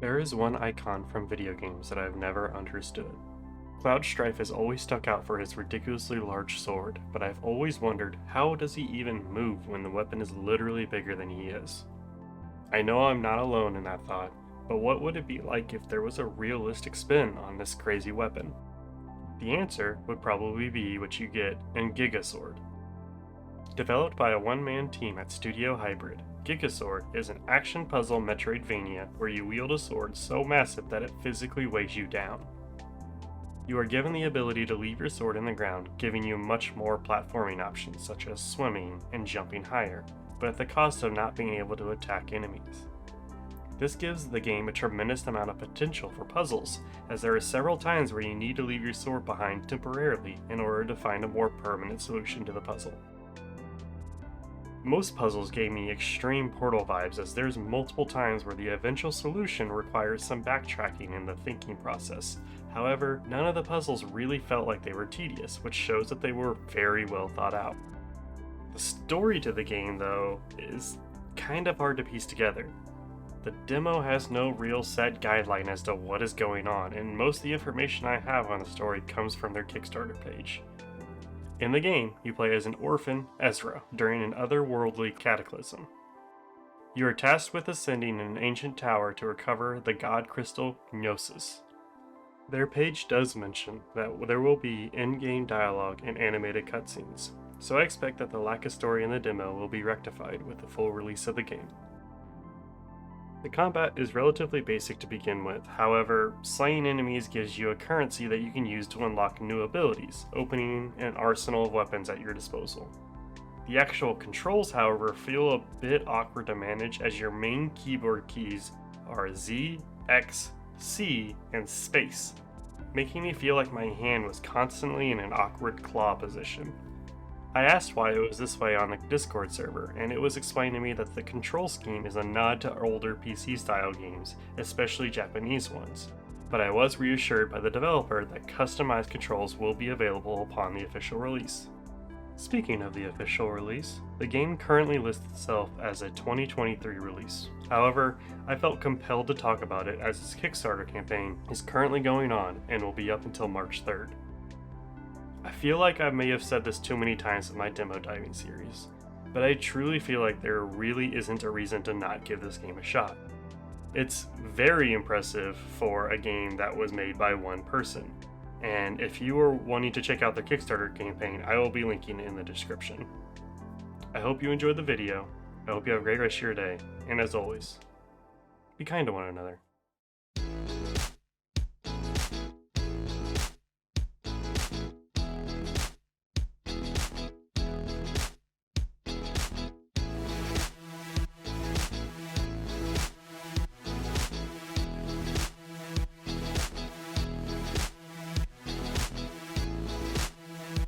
There is one icon from video games that I've never understood. Cloud Strife has always stuck out for his ridiculously large sword, but I've always wondered how does he even move when the weapon is literally bigger than he is? I know I'm not alone in that thought, but what would it be like if there was a realistic spin on this crazy weapon? The answer would probably be what you get in GigaSword. Developed by a one-man team at Studio Hybrid, GigaSword is an action puzzle metroidvania where you wield a sword so massive that it physically weighs you down. You are given the ability to leave your sword in the ground, giving you much more platforming options such as swimming and jumping higher, but at the cost of not being able to attack enemies. This gives the game a tremendous amount of potential for puzzles, as there are several times where you need to leave your sword behind temporarily in order to find a more permanent solution to the puzzle. Most puzzles gave me extreme Portal vibes, as there's multiple times where the eventual solution requires some backtracking in the thinking process. However, none of the puzzles really felt like they were tedious, which shows that they were very well thought out. The story to the game, though, is kind of hard to piece together. The demo has no real set guideline as to what is going on, and most of the information I have on the story comes from their Kickstarter page. In the game, you play as an orphan, Ezra, during an otherworldly cataclysm. You are tasked with ascending an ancient tower to recover the god crystal Gnosis. Their page does mention that there will be in-game dialogue and animated cutscenes, so I expect that the lack of story in the demo will be rectified with the full release of the game. The combat is relatively basic to begin with, however, slaying enemies gives you a currency that you can use to unlock new abilities, opening an arsenal of weapons at your disposal. The actual controls, however, feel a bit awkward to manage, as your main keyboard keys are Z, X, C, and space, making me feel like my hand was constantly in an awkward claw position. I asked why it was this way on the Discord server, and it was explained to me that the control scheme is a nod to older PC-style games, especially Japanese ones. But I was reassured by the developer that customized controls will be available upon the official release. Speaking of the official release, the game currently lists itself as a 2023 release. However, I felt compelled to talk about it as its Kickstarter campaign is currently going on and will be up until March 3rd. I feel like I may have said this too many times in my demo diving series, but I truly feel like there really isn't a reason to not give this game a shot. It's very impressive for a game that was made by one person, and if you are wanting to check out their Kickstarter campaign, I will be linking it in the description. I hope you enjoyed the video, I hope you have a great rest of your day, and as always, be kind to one another.